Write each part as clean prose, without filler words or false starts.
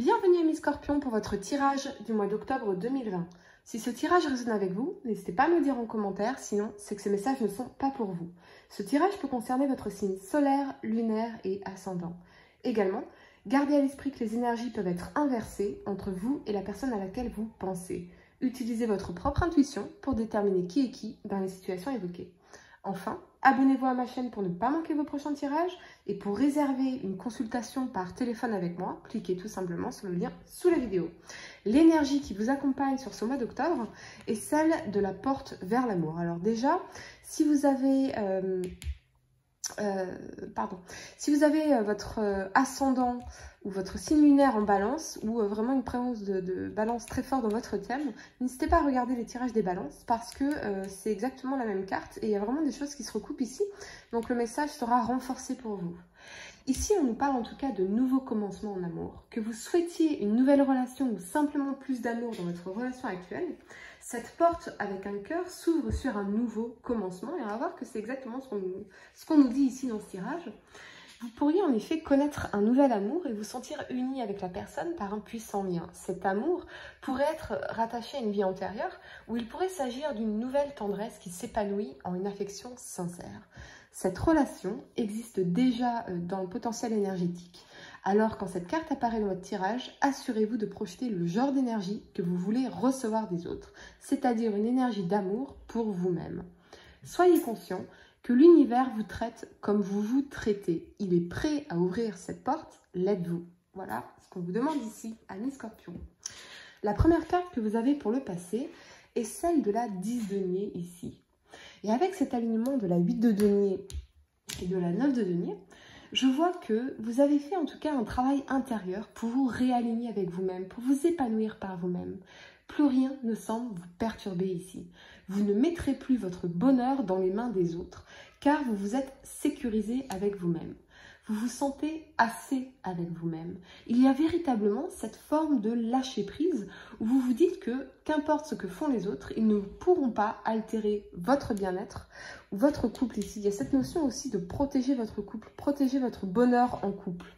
Bienvenue Amis Scorpions pour votre tirage du mois d'octobre 2020. Si ce tirage résonne avec vous, n'hésitez pas à me le dire en commentaire, sinon c'est que ces messages ne sont pas pour vous. Ce tirage peut concerner votre signe solaire, lunaire et ascendant. Également, gardez à l'esprit que les énergies peuvent être inversées entre vous et la personne à laquelle vous pensez. Utilisez votre propre intuition pour déterminer qui est qui dans les situations évoquées. Enfin, abonnez-vous à ma chaîne pour ne pas manquer vos prochains tirages et pour réserver une consultation par téléphone avec moi, cliquez tout simplement sur le lien sous la vidéo. L'énergie qui vous accompagne sur ce mois d'octobre est celle de la porte vers l'amour. Alors déjà, si vous avez, votre ascendant ou votre signe lunaire en balance ou vraiment une présence de balance très forte dans votre thème, n'hésitez pas à regarder les tirages des balances parce que c'est exactement la même carte et il y a vraiment des choses qui se recoupent ici. Donc le message sera renforcé pour vous. Ici, on nous parle en tout cas de nouveaux commencements en amour. Que vous souhaitiez une nouvelle relation ou simplement plus d'amour dans votre relation actuelle, cette porte avec un cœur s'ouvre sur un nouveau commencement et on va voir que c'est exactement ce qu'on nous dit ici dans ce tirage. Vous pourriez en effet connaître un nouvel amour et vous sentir uni avec la personne par un puissant lien. Cet amour pourrait être rattaché à une vie antérieure où il pourrait s'agir d'une nouvelle tendresse qui s'épanouit en une affection sincère. Cette relation existe déjà dans le potentiel énergétique. Alors quand cette carte apparaît dans votre tirage, assurez-vous de projeter le genre d'énergie que vous voulez recevoir des autres, c'est-à-dire une énergie d'amour pour vous-même. Soyez conscient que l'univers vous traite comme vous vous traitez. Il est prêt à ouvrir cette porte, l'êtes-vous. Voilà ce qu'on vous demande ici, Amis Scorpions. La première carte que vous avez pour le passé est celle de la 10 de denier ici. Et avec cet alignement de la 8 de denier et de la 9 de denier, je vois que vous avez fait en tout cas un travail intérieur pour vous réaligner avec vous-même, pour vous épanouir par vous-même. Plus rien ne semble vous perturber ici. Vous ne mettrez plus votre bonheur dans les mains des autres, car vous vous êtes sécurisé avec vous-même. Vous vous sentez assez avec vous-même. Il y a véritablement cette forme de lâcher prise où vous vous dites que qu'importe ce que font les autres, ils ne pourront pas altérer votre bien-être ou votre couple ici. Il y a cette notion aussi de protéger votre couple, protéger votre bonheur en couple.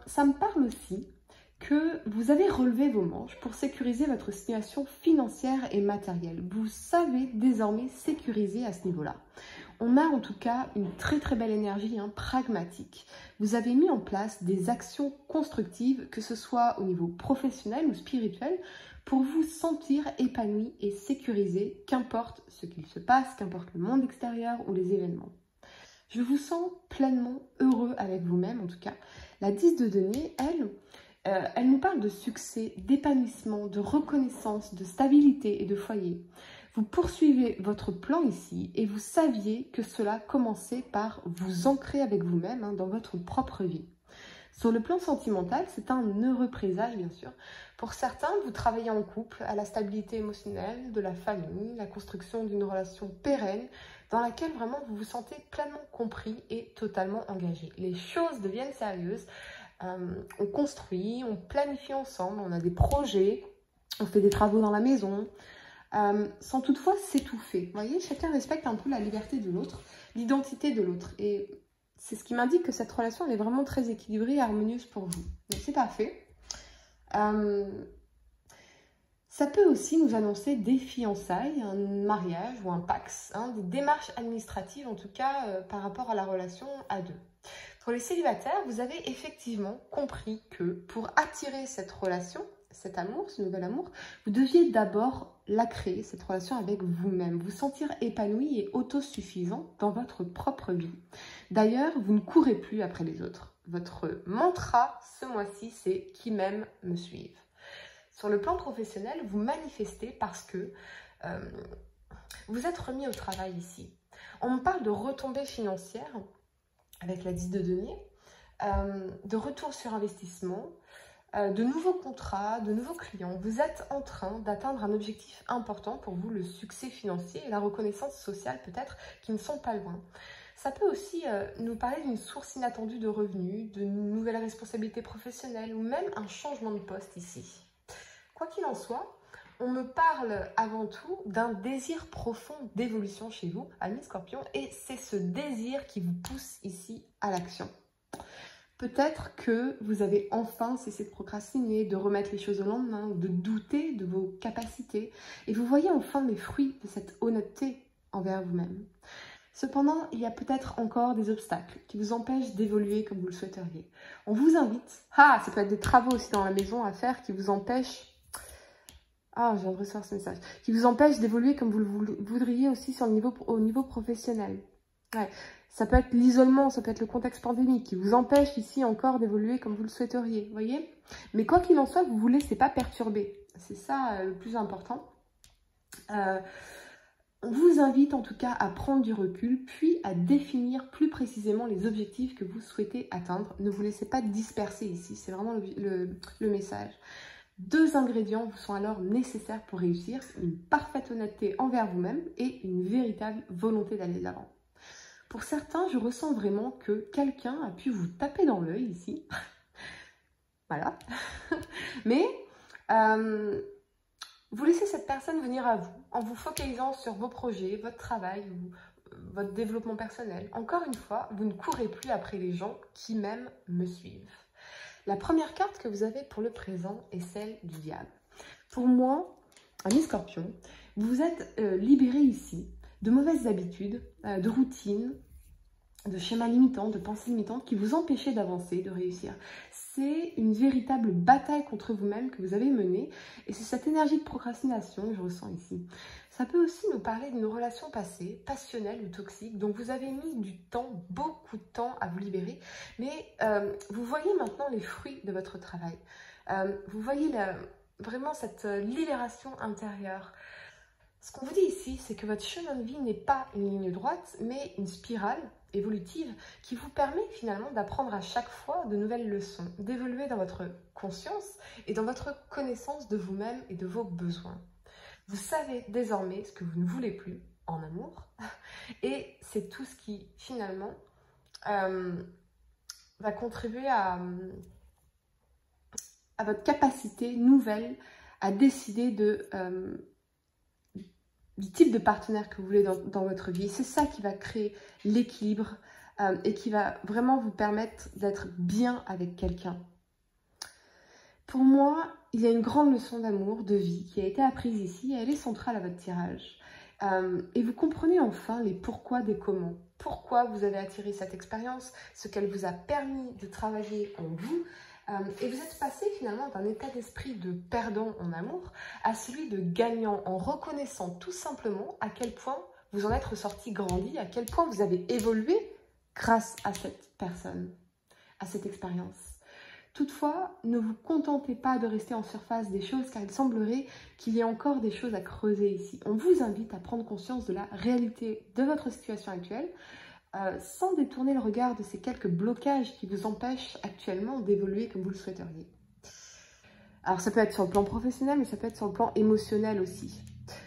Ça me parle aussi que vous avez relevé vos manches pour sécuriser votre situation financière et matérielle. Vous savez désormais sécuriser à ce niveau-là. On a en tout cas une très très belle énergie pragmatique. Vous avez mis en place des actions constructives, que ce soit au niveau professionnel ou spirituel, pour vous sentir épanoui et sécurisé, qu'importe ce qu'il se passe, qu'importe le monde extérieur ou les événements. Je vous sens pleinement heureux avec vous-même en tout cas. La 10 de denier, elle nous parle de succès, d'épanouissement, de reconnaissance, de stabilité et de foyer. Vous poursuivez votre plan ici et vous saviez que cela commençait par vous ancrer avec vous-même dans votre propre vie. Sur le plan sentimental, c'est un heureux présage bien sûr. Pour certains, vous travaillez en couple à la stabilité émotionnelle de la famille, la construction d'une relation pérenne dans laquelle vraiment vous vous sentez pleinement compris et totalement engagé. Les choses deviennent sérieuses. On construit, on planifie ensemble, on a des projets, on fait des travaux dans la maison, sans toutefois s'étouffer. Vous voyez, chacun respecte un peu la liberté de l'autre, l'identité de l'autre. Et c'est ce qui m'indique que cette relation elle est vraiment très équilibrée et harmonieuse pour vous. Donc c'est parfait. Ça peut aussi nous annoncer des fiançailles, un mariage ou un pax, des démarches administratives en tout cas par rapport à la relation à deux. Pour les célibataires, vous avez effectivement compris que pour attirer cette relation, cet amour, ce nouvel amour, vous deviez d'abord la créer, cette relation avec vous-même, vous sentir épanoui et autosuffisant dans votre propre vie. D'ailleurs, vous ne courez plus après les autres. Votre mantra ce mois-ci, c'est « qui m'aime me suive ». Sur le plan professionnel, vous manifestez parce que vous êtes remis au travail ici. On me parle de retombées financières avec la 10 de denier, de retour sur investissement, de nouveaux contrats, de nouveaux clients. Vous êtes en train d'atteindre un objectif important pour vous, le succès financier et la reconnaissance sociale peut-être, qui ne sont pas loin. Ça peut aussi nous parler d'une source inattendue de revenus, de nouvelles responsabilités professionnelles ou même un changement de poste ici. Quoi qu'il en soit, on me parle avant tout d'un désir profond d'évolution chez vous, Amis Scorpions, et c'est ce désir qui vous pousse ici à l'action. Peut-être que vous avez enfin cessé de procrastiner, de remettre les choses au lendemain, de douter de vos capacités. Et vous voyez enfin les fruits de cette honnêteté envers vous-même. Cependant, il y a peut-être encore des obstacles qui vous empêchent d'évoluer comme vous le souhaiteriez. On vous invite, ça peut être des travaux aussi dans la maison à faire qui vous empêchent, je viens de recevoir ce message, qui vous empêchent d'évoluer comme vous le voudriez aussi au niveau professionnel. Ouais. Ça peut être l'isolement, ça peut être le contexte pandémique qui vous empêche ici encore d'évoluer comme vous le souhaiteriez, voyez. Mais quoi qu'il en soit, vous ne vous laissez pas perturber. C'est ça le plus important. On vous invite en tout cas à prendre du recul, puis à définir plus précisément les objectifs que vous souhaitez atteindre. Ne vous laissez pas disperser ici, c'est vraiment le message. 2 ingrédients vous sont alors nécessaires pour réussir, une parfaite honnêteté envers vous-même et une véritable volonté d'aller de l'avant. Pour certains, je ressens vraiment que quelqu'un a pu vous taper dans l'œil ici. Voilà. Mais vous laissez cette personne venir à vous en vous focalisant sur vos projets, votre travail, votre développement personnel. Encore une fois, vous ne courez plus après les gens qui même me suivent. La première carte que vous avez pour le présent est celle du diable. Pour moi, ami Scorpion, vous vous êtes libéré ici de mauvaises habitudes, de routines, de schémas limitants, de pensées limitantes qui vous empêchaient d'avancer, de réussir. C'est une véritable bataille contre vous-même que vous avez menée et c'est cette énergie de procrastination que je ressens ici. Ça peut aussi nous parler d'une relation passée, passionnelle ou toxique, dont vous avez mis du temps, beaucoup de temps à vous libérer, mais vous voyez maintenant les fruits de votre travail. Vous voyez vraiment cette libération intérieure. Ce qu'on vous dit ici, c'est que votre chemin de vie n'est pas une ligne droite, mais une spirale évolutive qui vous permet finalement d'apprendre à chaque fois de nouvelles leçons, d'évoluer dans votre conscience et dans votre connaissance de vous-même et de vos besoins. Vous savez désormais ce que vous ne voulez plus en amour et c'est tout ce qui finalement va contribuer à votre capacité nouvelle à décider du type de partenaire que vous voulez dans votre vie. C'est ça qui va créer l'équilibre et qui va vraiment vous permettre d'être bien avec quelqu'un. Pour moi, il y a une grande leçon d'amour, de vie qui a été apprise ici et elle est centrale à votre tirage. Et vous comprenez enfin les pourquoi des comment. Pourquoi vous avez attiré cette expérience, ce qu'elle vous a permis de travailler en vous. Et vous êtes passé finalement d'un état d'esprit de perdant en amour à celui de gagnant en reconnaissant tout simplement à quel point vous en êtes ressorti grandi, à quel point vous avez évolué grâce à cette personne, à cette expérience. Toutefois, ne vous contentez pas de rester en surface des choses car il semblerait qu'il y ait encore des choses à creuser ici. On vous invite à prendre conscience de la réalité de votre situation actuelle, sans détourner le regard de ces quelques blocages qui vous empêchent actuellement d'évoluer comme vous le souhaiteriez. Alors ça peut être sur le plan professionnel, mais ça peut être sur le plan émotionnel aussi.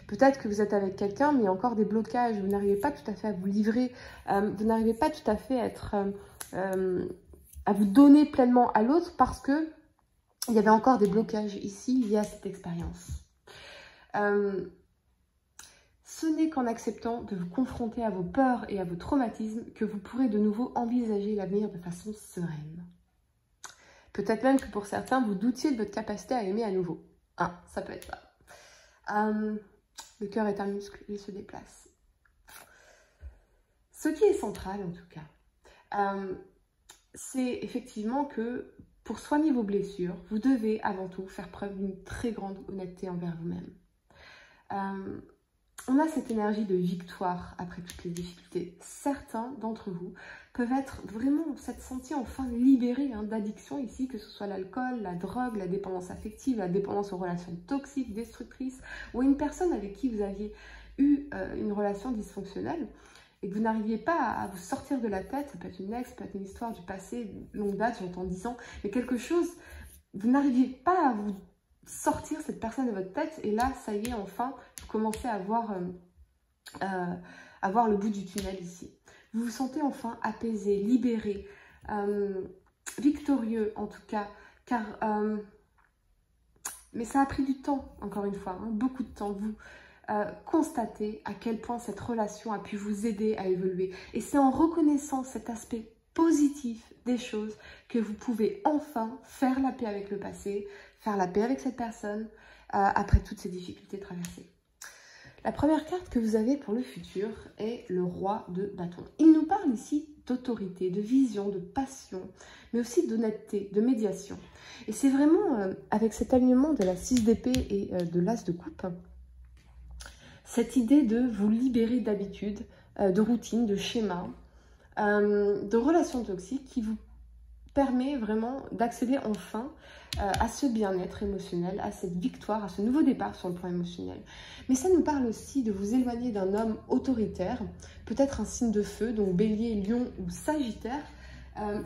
Peut-être que vous êtes avec quelqu'un, mais il y a encore des blocages, vous n'arrivez pas tout à fait à vous livrer, vous n'arrivez pas tout à fait à vous donner pleinement à l'autre parce que il y avait encore des blocages ici liés à cette expérience. Ce n'est qu'en acceptant de vous confronter à vos peurs et à vos traumatismes que vous pourrez de nouveau envisager l'avenir de façon sereine. Peut-être même que pour certains, vous doutiez de votre capacité à aimer à nouveau. Ça peut être ça. Le cœur est un muscle, il se déplace. Ce qui est central en tout cas, c'est effectivement que pour soigner vos blessures, vous devez avant tout faire preuve d'une très grande honnêteté envers vous-même. On a cette énergie de victoire après toutes les difficultés. Certains d'entre vous peuvent être vraiment s'être sentis enfin libérés d'addiction ici, que ce soit l'alcool, la drogue, la dépendance affective, la dépendance aux relations toxiques, destructrices, ou une personne avec qui vous aviez eu une relation dysfonctionnelle et que vous n'arriviez pas à vous sortir de la tête. Ça peut être une ex, ça peut être une histoire du passé, longue date, j'entends 10 ans, mais quelque chose, vous n'arriviez pas à vous sortir cette personne de votre tête et là, ça y est, enfin, vous commencez à voir le bout du tunnel ici. Vous vous sentez enfin apaisé, libéré, victorieux en tout cas, car mais ça a pris du temps, encore une fois, beaucoup de temps. Vous constatez à quel point cette relation a pu vous aider à évoluer. Et c'est en reconnaissant cet aspect positif des choses, que vous pouvez enfin faire la paix avec le passé, faire la paix avec cette personne après toutes ces difficultés traversées. La première carte que vous avez pour le futur est le roi de bâton. Il nous parle ici d'autorité, de vision, de passion, mais aussi d'honnêteté, de médiation. Et c'est vraiment avec cet alignement de la 6 d'épée et de l'as de coupe, cette idée de vous libérer d'habitudes, de routines, de schémas, de relations toxiques qui vous permet vraiment d'accéder enfin à ce bien-être émotionnel, à cette victoire, à ce nouveau départ sur le plan émotionnel. Mais ça nous parle aussi de vous éloigner d'un homme autoritaire, peut-être un signe de feu, donc bélier, lion ou sagittaire,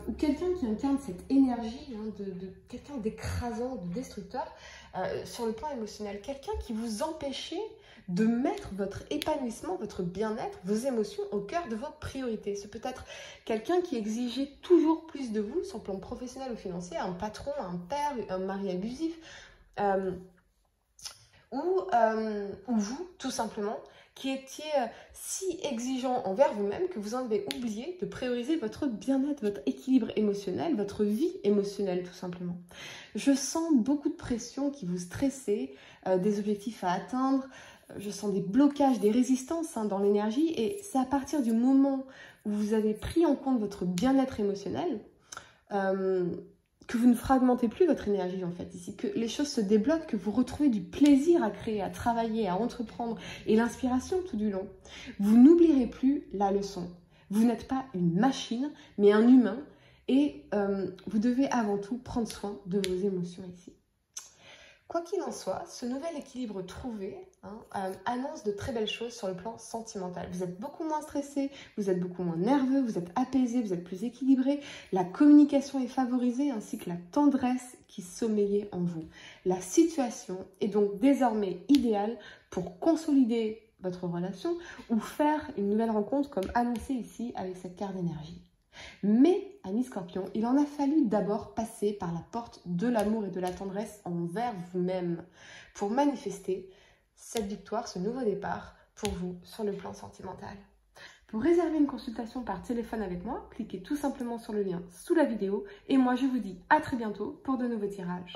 ou quelqu'un qui incarne cette énergie de quelqu'un d'écrasant, de destructeur sur le plan émotionnel, quelqu'un qui vous empêchait de mettre votre épanouissement, votre bien-être, vos émotions au cœur de vos priorités. C'est peut-être quelqu'un qui exigeait toujours plus de vous sur le plan professionnel ou financier, un patron, un père, un mari abusif, ou vous, tout simplement, qui étiez si exigeant envers vous-même que vous en avez oublié de prioriser votre bien-être, votre équilibre émotionnel, votre vie émotionnelle, tout simplement. Je sens beaucoup de pression qui vous stressez, des objectifs à atteindre. Je sens des blocages, des résistances dans l'énergie, et c'est à partir du moment où vous avez pris en compte votre bien-être émotionnel que vous ne fragmentez plus votre énergie en fait ici, que les choses se débloquent, que vous retrouvez du plaisir à créer, à travailler, à entreprendre et l'inspiration tout du long. Vous n'oublierez plus la leçon. Vous n'êtes pas une machine, mais un humain, et vous devez avant tout prendre soin de vos émotions ici. Quoi qu'il en soit, ce nouvel équilibre trouvé annonce de très belles choses sur le plan sentimental. Vous êtes beaucoup moins stressé, vous êtes beaucoup moins nerveux, vous êtes apaisé, vous êtes plus équilibré. La communication est favorisée ainsi que la tendresse qui sommeillait en vous. La situation est donc désormais idéale pour consolider votre relation ou faire une nouvelle rencontre comme annoncé ici avec cette carte d'énergie. Mais, amis Scorpions, il en a fallu d'abord passer par la porte de l'amour et de la tendresse envers vous-même pour manifester cette victoire, ce nouveau départ pour vous sur le plan sentimental. Pour réserver une consultation par téléphone avec moi, cliquez tout simplement sur le lien sous la vidéo et moi je vous dis à très bientôt pour de nouveaux tirages.